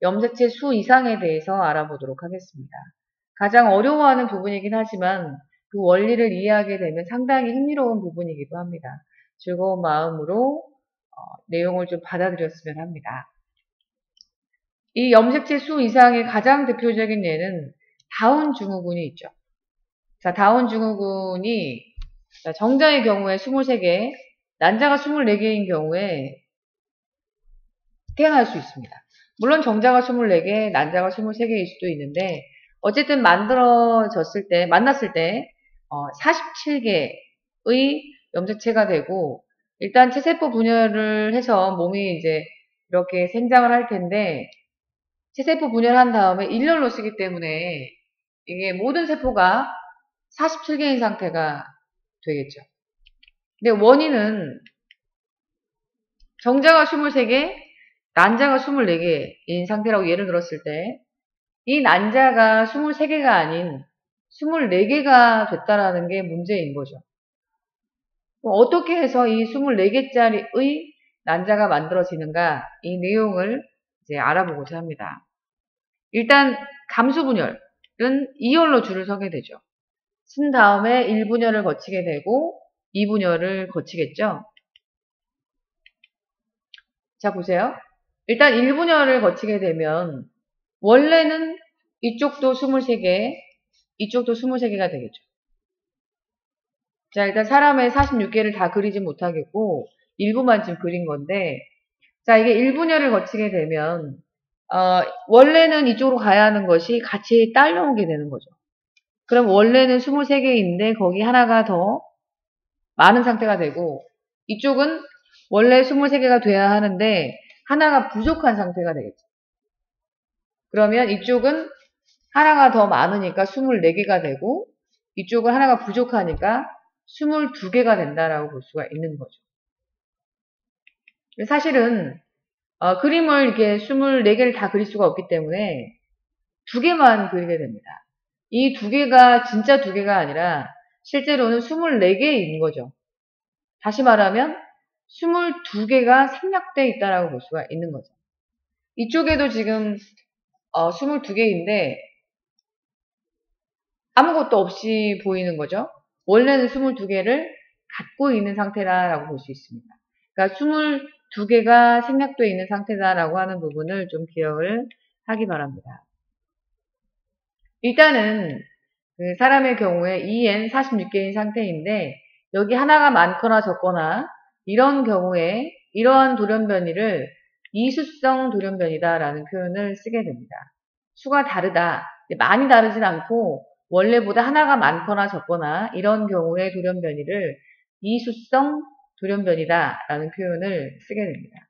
염색체 수 이상에 대해서 알아보도록 하겠습니다. 가장 어려워하는 부분이긴 하지만 그 원리를 이해하게 되면 상당히 흥미로운 부분이기도 합니다. 즐거운 마음으로 내용을 좀 받아들였으면 합니다. 이 염색체 수 이상의 가장 대표적인 예는 다운 증후군이 있죠. 자, 다운 증후군이 정자의 경우에 23개, 난자가 24개인 경우에 태어날 수 있습니다. 물론 정자가 24개, 난자가 23개일 수도 있는데 어쨌든 만났을 때 47개의 염색체가 되고 일단 체세포 분열을 해서 몸이 이제 이렇게 생장을 할 텐데 체세포 분열한 다음에 일렬로 쓰기 때문에 이게 모든 세포가 47개인 상태가 되겠죠. 근데 원인은 정자가 23개, 난자가 24개인 상태라고 예를 들었을 때 이 난자가 23개가 아닌 24개가 됐다라는 게 문제인 거죠. 어떻게 해서 이 24개짜리의 난자가 만들어지는가 이 내용을 이제 알아보고자 합니다. 일단 감수분열은 2열로 줄을 서게 되죠. 쓴 다음에 1분열을 거치게 되고 2분열을 거치겠죠. 자 보세요. 일단 1분열을 거치게 되면 원래는 이쪽도 23개, 이쪽도 23개가 되겠죠. 자, 일단 사람의 46개를 다 그리지 못하겠고 일부만 지금 그린 건데 자, 이게 1분열을 거치게 되면 원래는 이쪽으로 가야 하는 것이 같이 딸려오게 되는 거죠. 그럼 원래는 23개인데 거기 하나가 더 많은 상태가 되고 이쪽은 원래 23개가 돼야 하는데 하나가 부족한 상태가 되겠죠. 그러면 이쪽은 하나가 더 많으니까 24개가 되고 이쪽은 하나가 부족하니까 22개가 된다라고 볼 수가 있는 거죠. 사실은 그림을 이렇게 24개를 다 그릴 수가 없기 때문에 2개만 그리게 됩니다. 이 2개가 진짜 2개가 아니라 실제로는 24개인 거죠. 다시 말하면 22개가 생략되어 있다라고 볼 수가 있는 거죠. 이쪽에도 지금 22개인데 아무것도 없이 보이는 거죠. 원래는 22개를 갖고 있는 상태라고 볼 수 있습니다. 그러니까 22개가 생략되어 있는 상태다라고 하는 부분을 좀 기억을 하기 바랍니다. 일단은 그 사람의 경우에 EN 46개인 상태인데 여기 하나가 많거나 적거나 이런 경우에 이러한 돌연변이를 이수성 돌연변이다라는 표현을 쓰게 됩니다. 수가 다르다. 많이 다르진 않고 원래보다 하나가 많거나 적거나 이런 경우에 돌연변이를 이수성 돌연변이다라는 표현을 쓰게 됩니다.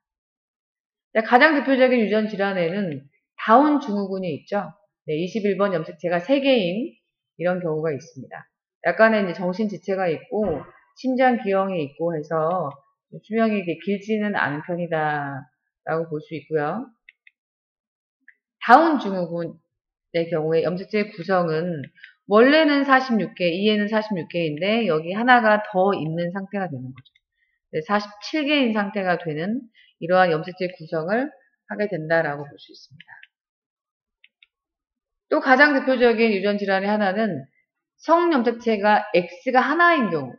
가장 대표적인 유전 질환에는 다운 증후군이 있죠. 네, 21번 염색체가 3개인 이런 경우가 있습니다. 약간의 이제 정신 지체가 있고 심장 기형이 있고 해서 수명이 길지는 않은 편이다라고 볼 수 있고요. 다운 증후군의 경우에 염색체의 구성은 원래는 46개, EN은 46개인데 여기 하나가 더 있는 상태가 되는 거죠. 47개인 상태가 되는 이러한 염색체 구성을 하게 된다라고 볼 수 있습니다. 또 가장 대표적인 유전 질환의 하나는 성염색체가 X가 하나인 경우.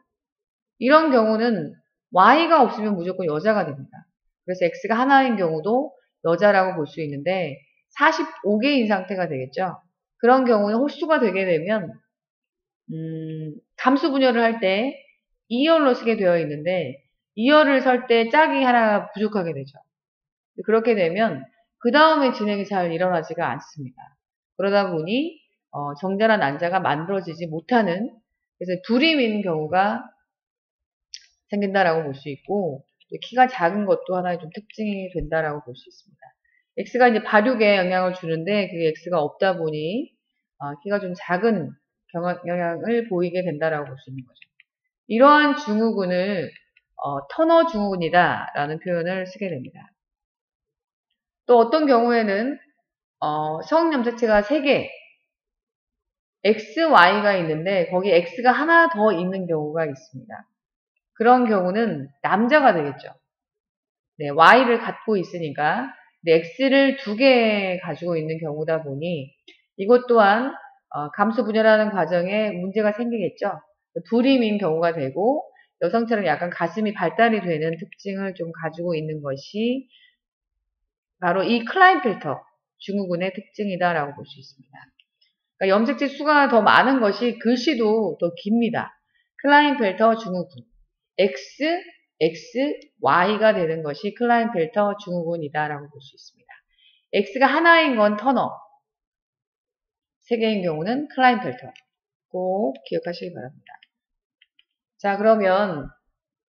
이런 경우는 Y가 없으면 무조건 여자가 됩니다. 그래서 X가 하나인 경우도 여자라고 볼 수 있는데 45개인 상태가 되겠죠. 그런 경우에 홀수가 되게 되면 감수분열을 할 때 2열로 쓰게 되어 있는데 2열을 설 때 짝이 하나 부족하게 되죠. 그렇게 되면 그 다음에 진행이 잘 일어나지가 않습니다. 그러다 보니 정자나 난자가 만들어지지 못하는 그래서 불임인 경우가 생긴다라고 볼 수 있고 키가 작은 것도 하나의 좀 특징이 된다라고 볼 수 있습니다. X가 이제 발육에 영향을 주는데 그 X가 없다 보니 키가 좀 작은 영향을 보이게 된다라고 볼 수 있는 거죠. 이러한 증후군을 터너 증후군이다라는 표현을 쓰게 됩니다. 또 어떤 경우에는 성염색체가 3개 XY가 있는데 거기 X가 하나 더 있는 경우가 있습니다. 그런 경우는 남자가 되겠죠. 네, Y를 갖고 있으니까 근데 x를 2개 가지고 있는 경우다 보니 이것 또한 감수 분열하는 과정에 문제가 생기겠죠. 불임인 경우가 되고 여성처럼 약간 가슴이 발달이 되는 특징을 좀 가지고 있는 것이 바로 이 클라인펠터 증후군의 특징이다라고 볼 수 있습니다. 그러니까 염색체 수가 더 많은 것이 글씨도 더 깁니다. 클라인펠터 증후군 X, X, Y가 되는 것이 클라인펠터 증후군이다라고 볼 수 있습니다. X가 하나인 건 터너, 3개인 경우는 클라인펠터. 꼭 기억하시기 바랍니다. 자, 그러면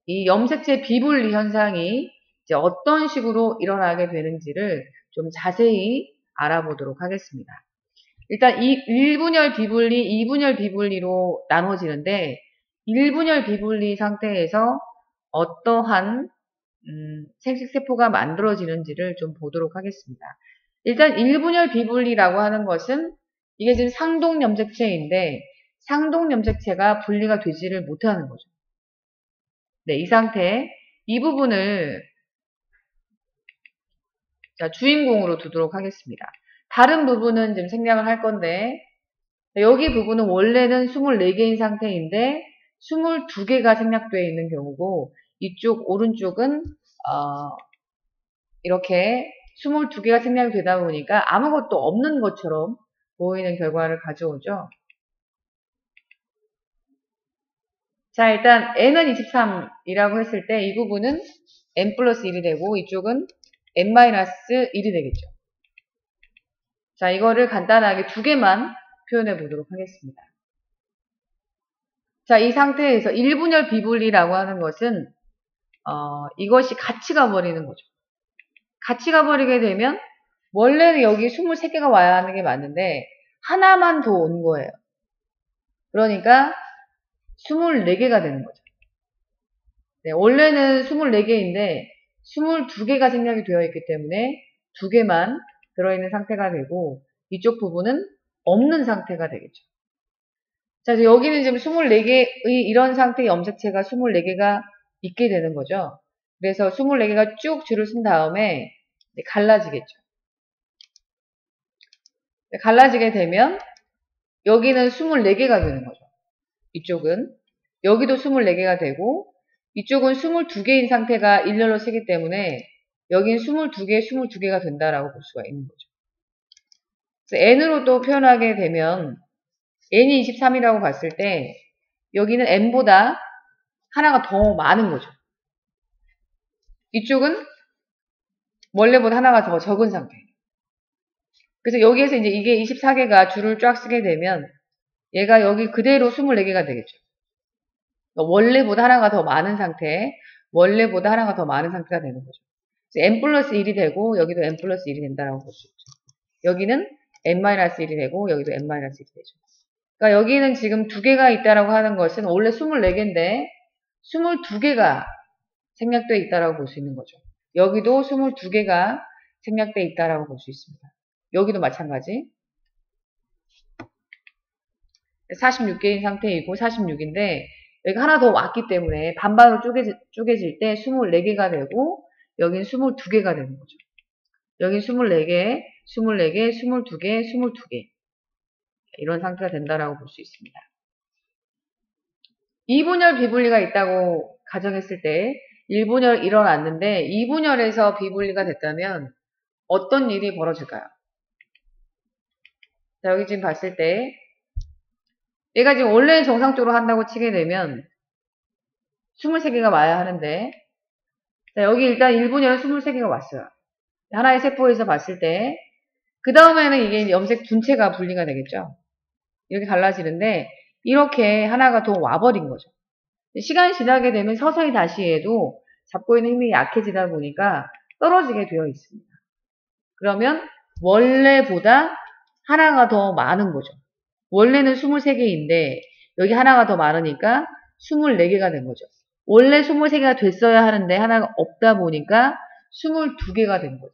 이 염색체 비분리 현상이 이제 어떤 식으로 일어나게 되는지를 좀 자세히 알아보도록 하겠습니다. 일단 이 1분열 비분리, 2분열 비분리로 나눠지는데 1분열 비분리 상태에서 어떠한 생식세포가 만들어지는지를 좀 보도록 하겠습니다. 일단 1분열 비분리라고 하는 것은 이게 지금 상동염색체인데 상동염색체가 분리가 되지를 못하는 거죠. 네, 이 상태, 이 부분을 자, 주인공으로 두도록 하겠습니다. 다른 부분은 지금 생략을 할 건데 여기 부분은 원래는 24개인 상태인데 22개가 생략되어 있는 경우고 이쪽 오른쪽은 이렇게 22개가 생략이 되다 보니까 아무것도 없는 것처럼 보이는 결과를 가져오죠. 자, 일단 n은 23이라고 했을 때 이 부분은 n 플러스 1이 되고 이쪽은 n 마이너스 1이 되겠죠. 자, 이거를 간단하게 2개만 표현해 보도록 하겠습니다. 자, 이 상태에서 1분열 비분리라고 하는 것은 이것이 같이 가버리는 거죠. 같이 가버리게 되면 원래는 여기 23개가 와야 하는 게 맞는데 하나만 더 온 거예요. 그러니까 24개가 되는 거죠. 네, 원래는 24개인데 22개가 생략이 되어 있기 때문에 2개만 들어있는 상태가 되고 이쪽 부분은 없는 상태가 되겠죠. 자, 여기는 지금 24개의 이런 상태의 염색체가 24개가 있게 되는 거죠. 그래서 24개가 쭉 줄을 쓴 다음에 갈라지겠죠. 갈라지게 되면 여기는 24개가 되는 거죠. 이쪽은. 여기도 24개가 되고 이쪽은 22개인 상태가 일렬로 쓰기 때문에 여긴 22개, 22개가 된다라고 볼 수가 있는 거죠. 그래서 n으로 또 표현하게 되면 n이 23이라고 봤을 때 여기는 n보다 하나가 더 많은 거죠. 이쪽은 원래보다 하나가 더 적은 상태. 그래서 여기에서 이제 이게 24개가 줄을 쫙 쓰게 되면 얘가 여기 그대로 24개가 되겠죠. 원래보다 하나가 더 많은 상태, 원래보다 하나가 더 많은 상태가 되는 거죠. n 플러스 1이 되고 여기도 n 플러스 1이 된다라고 볼 수 있죠. 여기는 n 마이너스 1이 되고 여기도 n 마이너스 1이 되죠. 그러니까 여기는 지금 2개가 있다라고 하는 것은 원래 24개인데 22개가 생략되어 있다라고 볼 수 있는 거죠. 여기도 22개가 생략되어 있다라고 볼 수 있습니다. 여기도 마찬가지. 46개인 상태이고 46인데 여기가 하나 더 왔기 때문에 반반으로 쪼개질 때 24개가 되고 여긴 22개가 되는 거죠. 여긴 24개, 24개, 22개, 22개 이런 상태가 된다라고 볼 수 있습니다. 2분열 비분리가 있다고 가정했을 때 1분열 일어났는데 2분열에서 비분리가 됐다면 어떤 일이 벌어질까요? 자, 여기 지금 봤을 때 얘가 지금 원래 정상적으로 한다고 치게 되면 23개가 와야 하는데 자, 여기 일단 1분열은 23개가 왔어요. 하나의 세포에서 봤을 때 그 다음에는 이게 염색 분체가 분리가 되겠죠. 이렇게 갈라지는데 이렇게 하나가 더 와버린 거죠. 시간이 지나게 되면 서서히 다시 해도 잡고 있는 힘이 약해지다 보니까 떨어지게 되어 있습니다. 그러면 원래보다 하나가 더 많은 거죠. 원래는 23개인데 여기 하나가 더 많으니까 24개가 된 거죠. 원래 23개가 됐어야 하는데 하나가 없다 보니까 22개가 된 거죠.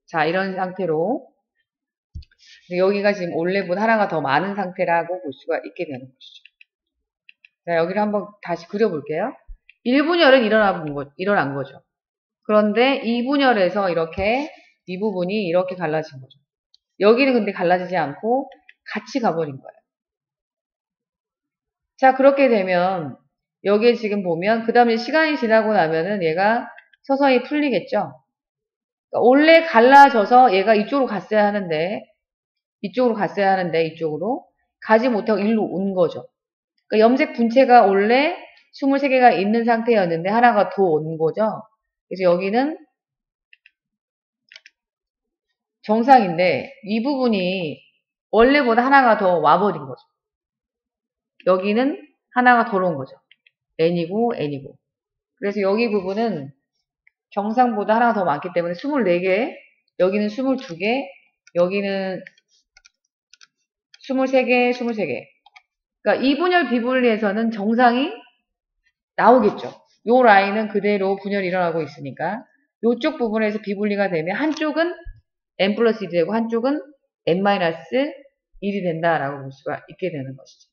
자, 이런 상태로 여기가 지금 원래보다 하나가 더 많은 상태라고 볼 수가 있게 되는 것이죠. 자, 여기를 한번 다시 그려볼게요. 1분열은 일어난 거죠. 그런데 2분열에서 이렇게 이 부분이 이렇게 갈라진 거죠. 여기는 근데 갈라지지 않고 같이 가버린 거예요. 자, 그렇게 되면 여기에 지금 보면 그 다음에 시간이 지나고 나면은 얘가 서서히 풀리겠죠. 그러니까 원래 갈라져서 얘가 이쪽으로 갔어야 하는데 이쪽으로 가지 못하고 일로 온 거죠. 그러니까 염색 분체가 원래 23개가 있는 상태였는데 하나가 더 온 거죠. 그래서 여기는 정상인데 이 부분이 원래보다 하나가 더 와버린 거죠. 여기는 하나가 덜 온 거죠. n이고 n이고. 그래서 여기 부분은 정상보다 하나가 더 많기 때문에 24개, 여기는 22개, 여기는 23개, 23개. 그러니까 이분열 비분리에서는 정상이 나오겠죠. 요 라인은 그대로 분열이 일어나고 있으니까 요쪽 부분에서 비분리가 되면 한쪽은 n 플러스 1이 되고 한쪽은 n 마이너스 1이 된다라고 볼 수가 있게 되는 것이죠.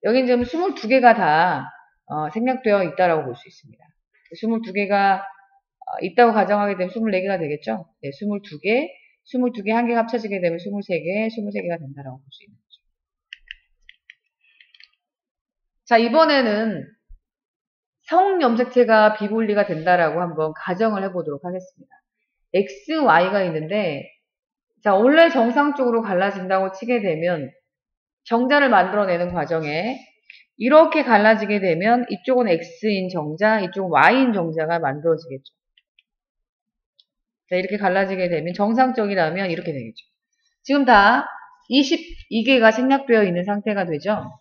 여긴 지금 22개가 다 생략되어 있다라고 볼 수 있습니다. 22개가 있다고 가정하게 되면 24개가 되겠죠. 네, 22개 한 개가 합쳐지게 되면 23개가 된다라고 볼 수 있는 거죠. 자, 이번에는 성염색체가 비분리가 된다라고 한번 가정을 해보도록 하겠습니다. X, Y가 있는데, 자, 원래 정상적으로 갈라진다고 치게 되면 정자를 만들어내는 과정에 이렇게 갈라지게 되면 이쪽은 X인 정자, 이쪽은 Y인 정자가 만들어지겠죠. 자, 이렇게 갈라지게 되면 정상적이라면 이렇게 되겠죠. 지금 다 22개가 생략되어 있는 상태가 되죠.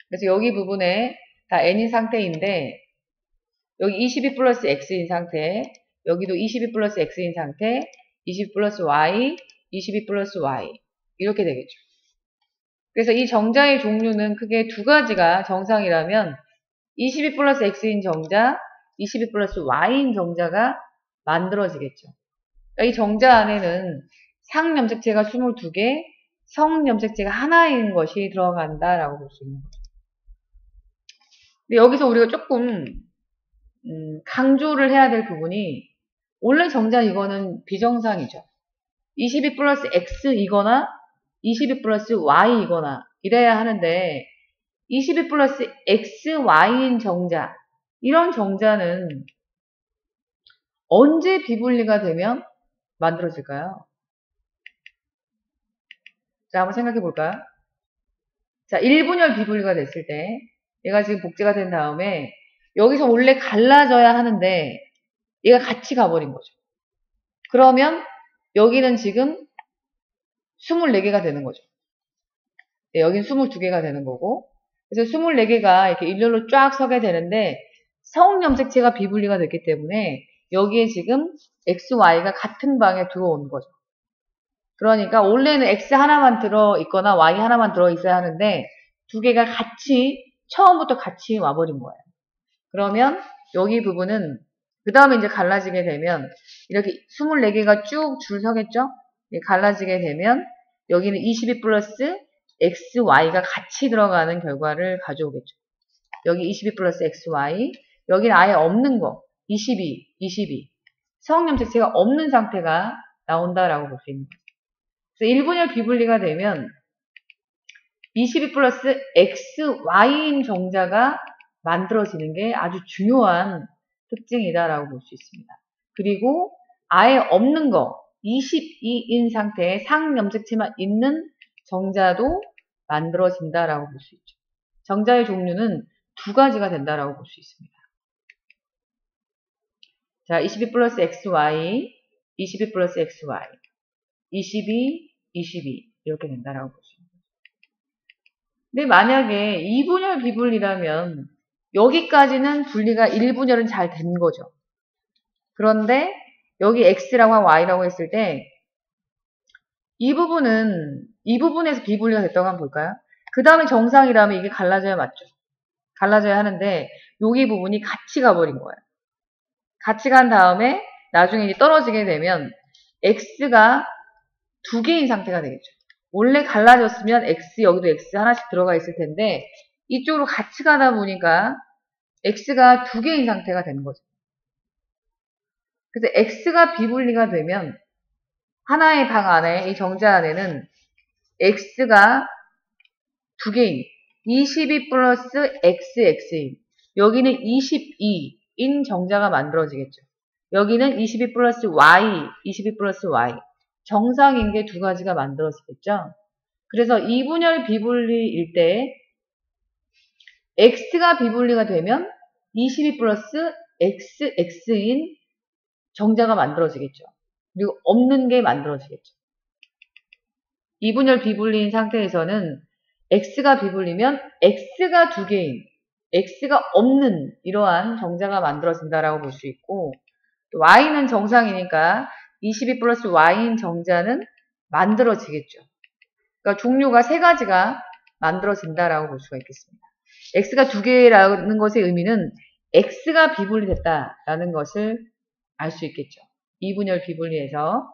그래서 여기 부분에 다 n인 상태인데 여기 22 플러스 x인 상태, 여기도 22 플러스 x인 상태, 22 플러스 y, 22 플러스 y 이렇게 되겠죠. 그래서 이 정자의 종류는 크게 두 가지가 정상이라면 22 플러스 x인 정자, 22 플러스 y인 정자가 만들어지겠죠. 그러니까 이 정자 안에는 상염색체가 22개, 성염색체가 하나인 것이 들어간다라고 볼 수 있는 거죠. 근데 여기서 우리가 조금 강조를 해야 될 부분이 원래 정자 이거는 비정상이죠. 22 플러스 x이거나 22 플러스 y이거나 이래야 하는데 22 플러스 xy인 정자 이런 정자는 언제 비분리가 되면 만들어질까요? 자, 한번 생각해 볼까요? 자, 1분열 비분리가 됐을 때 얘가 지금 복제가 된 다음에 여기서 원래 갈라져야 하는데 얘가 같이 가버린 거죠. 그러면 여기는 지금 24개가 되는 거죠. 네, 여긴 22개가 되는 거고 그래서 24개가 이렇게 일렬로 쫙 서게 되는데 성염색체가 비분리가 됐기 때문에 여기에 지금 X, Y가 같은 방에 들어온 거죠. 그러니까 원래는 X 하나만 들어있거나 Y 하나만 들어있어야 하는데 두 개가 같이 처음부터 같이 와버린 거예요. 그러면 여기 부분은 그 다음에 이제 갈라지게 되면 이렇게 24개가 쭉 줄 서겠죠? 갈라지게 되면 여기는 22 플러스 X, Y가 같이 들어가는 결과를 가져오겠죠. 여기 22 플러스 X, Y 여기는 아예 없는 거 22 성염색체가 없는 상태가 나온다라고 볼 수 있는 거죠. 그래서 1분열 비분리가 되면 22 플러스 X, Y인 정자가 만들어지는 게 아주 중요한 특징이다라고 볼 수 있습니다. 그리고 아예 없는 거 22인 상태의 상염색체만 있는 정자도 만들어진다라고 볼 수 있죠. 정자의 종류는 두 가지가 된다라고 볼 수 있습니다. 자, 22 플러스 XY, 22 플러스 XY, 22 이렇게 된다라고 볼 수 있습니다. 근데 만약에 2분열 비분리라면 여기까지는 분리가 1분열은 잘 된 거죠. 그런데 여기 X라고 하고 Y라고 했을 때 이 부분에서 비분리가 됐다고 한번 볼까요? 그 다음에 정상이라면 이게 갈라져야 맞죠. 갈라져야 하는데 여기 부분이 같이 가버린 거예요. 같이 간 다음에 나중에 이제 떨어지게 되면 X가 두 개인 상태가 되겠죠. 원래 갈라졌으면 X, 여기도 X 하나씩 들어가 있을 텐데 이쪽으로 같이 가다 보니까 x가 두 개인 상태가 되는 거죠. 그래서 x가 비분리가 되면 하나의 방 안에, 이 정자 안에는 x가 두 개인 22 플러스 xx인, 여기는 22인 정자가 만들어지겠죠. 여기는 22 플러스 y, 22 플러스 y. 정상인 게 두 가지가 만들어지겠죠. 그래서 이분열 비분리일 때 x가 비분리가 되면 22 플러스 xx인 정자가 만들어지겠죠. 그리고 없는 게 만들어지겠죠. 이분열 비분리인 상태에서는 x가 비분리면 x가 두 개인, x가 없는 이러한 정자가 만들어진다라고 볼 수 있고, y는 정상이니까 22 플러스 y인 정자는 만들어지겠죠. 그러니까 종류가 세 가지가 만들어진다라고 볼 수가 있겠습니다. x가 두 개라는 것의 의미는 x가 비분리됐다라는 것을 알 수 있겠죠. 이분열 비분리에서.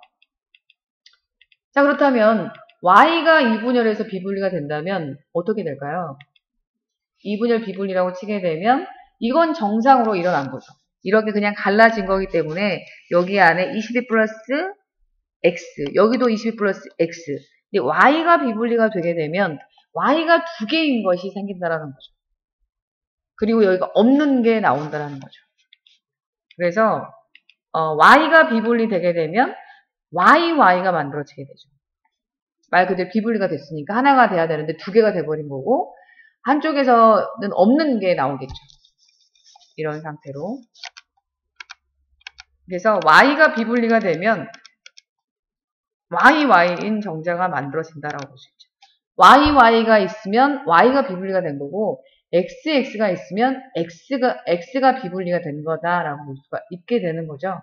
자, 그렇다면 y가 이분열에서 비분리가 된다면 어떻게 될까요? 이분열 비분리라고 치게 되면 이건 정상으로 일어난 거죠. 이렇게 그냥 갈라진 거기 때문에 여기 안에 22 플러스 x, 여기도 22 플러스 x. 근데 y가 비분리가 되게 되면 y가 두 개인 것이 생긴다라는 거죠. 그리고 여기가 없는 게 나온다라는 거죠. 그래서 y가 비분리 되게 되면 y가 만들어지게 되죠. 말 그대로 비분리가 됐으니까 하나가 돼야 되는데 두 개가 돼버린 거고, 한쪽에서는 없는 게 나오겠죠. 이런 상태로. 그래서 y가 비분리가 되면 y인 정자가 만들어진다라고 볼 수 있죠. y가 있으면 y가 비분리가 된 거고, x가 있으면 x가 비분리가 된 거다라고 볼 수가 있게 되는 거죠.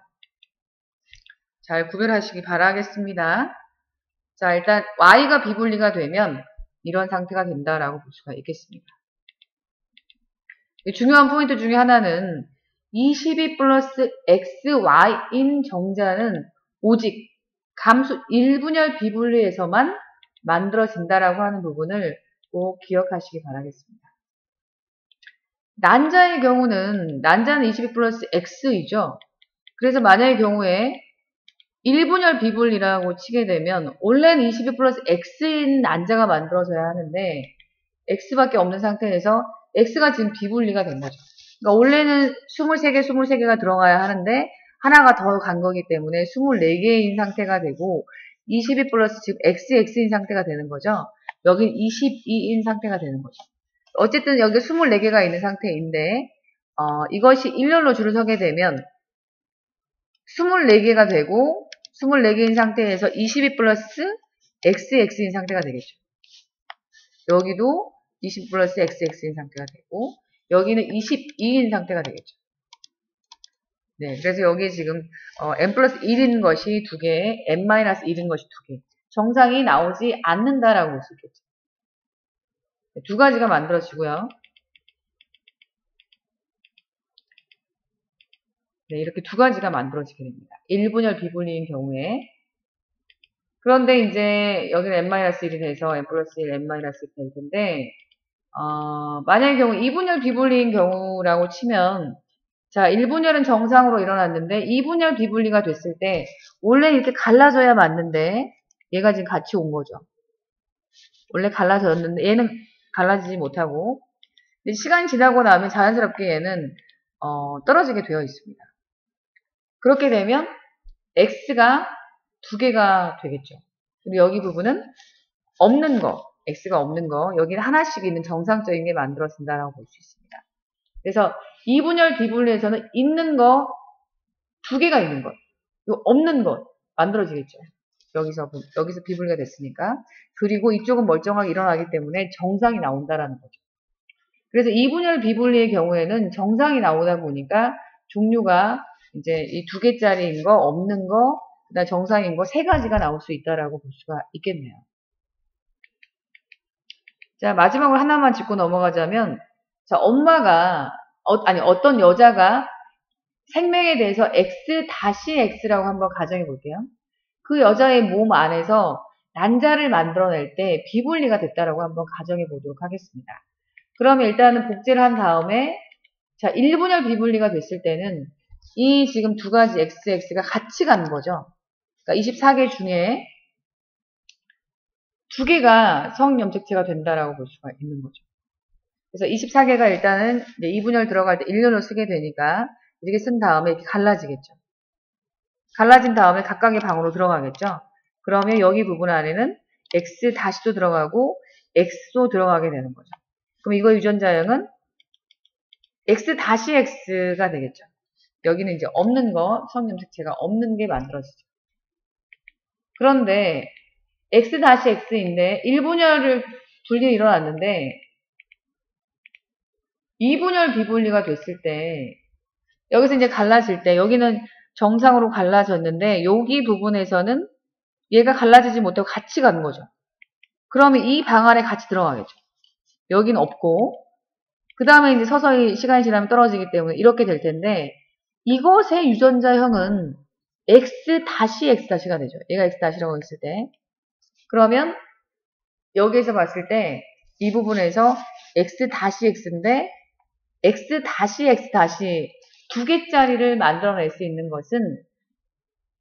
잘 구별하시기 바라겠습니다. 자, 일단 y가 비분리가 되면 이런 상태가 된다라고 볼 수가 있겠습니다. 중요한 포인트 중에 하나는 22 플러스 xy인 정자는 오직 감수 1분열 비분리에서만 만들어진다라고 하는 부분을 꼭 기억하시기 바라겠습니다. 난자의 경우는, 난자는 22 플러스 x이죠. 그래서 만약의 경우에 1분열 비분리라고 치게 되면 원래는 22 플러스 x인 난자가 만들어져야 하는데 x밖에 없는 상태에서 x가 지금 비분리가 된 거죠. 그러니까 원래는 23개가 들어가야 하는데 하나가 더 간 거기 때문에 24개인 상태가 되고 22 플러스 지금 x인 상태가 되는 거죠. 여긴 22인 상태가 되는 거죠. 어쨌든 여기 24개가 있는 상태인데 이것이 일렬로 줄을 서게 되면 24개가 되고 24개인 상태에서 22 플러스 xx인 상태가 되겠죠. 여기도 20 플러스 xx인 상태가 되고 여기는 22인 상태가 되겠죠. 네, 그래서 여기 지금 n 플러스 1인 것이 2개, n 마이너스 1인 것이 2개. 정상이 나오지 않는다라고 볼 수 있겠죠. 네, 두 가지가 만들어지고요. 네, 이렇게 두 가지가 만들어지게 됩니다. 1분열 비분리인 경우에. 그런데 이제 여기는 n-1이 돼서 n 플러스 1, n-1이 될 텐데 만약의 경우 2분열 비분리인 경우라고 치면, 자, 1분열은 정상으로 일어났는데 2분열 비분리가 됐을 때 원래는 이렇게 갈라져야 맞는데 얘가 지금 같이 온 거죠. 원래 갈라졌는데 얘는 갈라지지 못하고, 근데 시간이 지나고 나면 자연스럽게 얘는 떨어지게 되어 있습니다. 그렇게 되면 x가 두 개가 되겠죠. 그리고 여기 부분은 없는 거, x가 없는 거, 여기는 하나씩 있는 정상적인 게 만들어진다라고 볼 수 있습니다. 그래서 이분열 비분리에서는 있는 거 두 개가 있는 것, 없는 것 만들어지겠죠. 여기서 비분리가 됐으니까. 그리고 이쪽은 멀쩡하게 일어나기 때문에 정상이 나온다라는 거죠. 그래서 이분열 비분리의 경우에는 정상이 나오다 보니까 종류가 이제 이 두 개짜리인 거, 없는 거, 그다음 정상인 거 세 가지가 나올 수 있다라고 볼 수가 있겠네요. 자, 마지막으로 하나만 짚고 넘어가자면, 자, 엄마가 어떤 여자가 생명에 대해서 X-X라고 한번 가정해 볼게요. 그 여자의 몸 안에서 난자를 만들어낼 때 비분리가 됐다라고 한번 가정해 보도록 하겠습니다. 그러면 일단은 복제를 한 다음에 자 1분열 비분리가 됐을 때는 이 지금 두 가지 x가 같이 가는 거죠. 그러니까 24개 중에 두 개가 성염색체가 된다라고 볼 수가 있는 거죠. 그래서 24개가 일단은 이제 2분열 들어갈 때 1년으로 쓰게 되니까 이렇게 쓴 다음에 이렇게 갈라지겠죠. 갈라진 다음에 각각의 방으로 들어가겠죠. 그러면 여기 부분 안에는 x 다시도 들어가고 x도 들어가게 되는 거죠. 그럼 이거 유전자형은 x 다시 x가 되겠죠. 여기는 이제 없는 거, 성염색체가 없는 게 만들어지죠. 그런데 x 다시 x인데 1분열을 분리 일어났는데 2분열 비분리가 됐을 때 여기서 이제 갈라질 때 여기는 정상으로 갈라졌는데 여기 부분에서는 얘가 갈라지지 못하고 같이 가는 거죠. 그러면 이 방 안에 같이 들어가겠죠. 여기는 없고 그 다음에 이제 서서히 시간이 지나면 떨어지기 때문에 이렇게 될 텐데 이것의 유전자형은 x 다시 x 다시가 되죠. 얘가 x 다시라고 했을 때 그러면 여기에서 봤을 때 이 부분에서 x 다시 x인데 x 다시 x 다시 두 개짜리를 만들어낼 수 있는 것은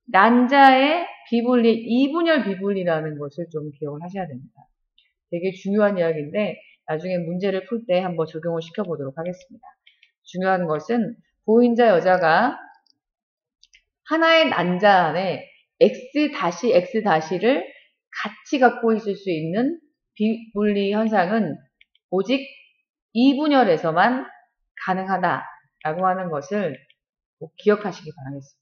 난자의 비분리, 2분열 비분리라는 것을 좀 기억을 하셔야 됩니다. 되게 중요한 이야기인데 나중에 문제를 풀 때 한번 적용을 시켜보도록 하겠습니다. 중요한 것은 보인자 여자가 하나의 난자 안에 x 다시 x 다시를 같이 갖고 있을 수 있는 비분리 현상은 오직 2분열에서만 가능하다라고 하는 것을 꼭 기억하시기 바라겠습니다.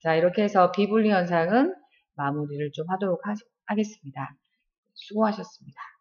자, 이렇게 해서 비분리 현상은 마무리를 좀 하도록 하겠습니다. 수고하셨습니다.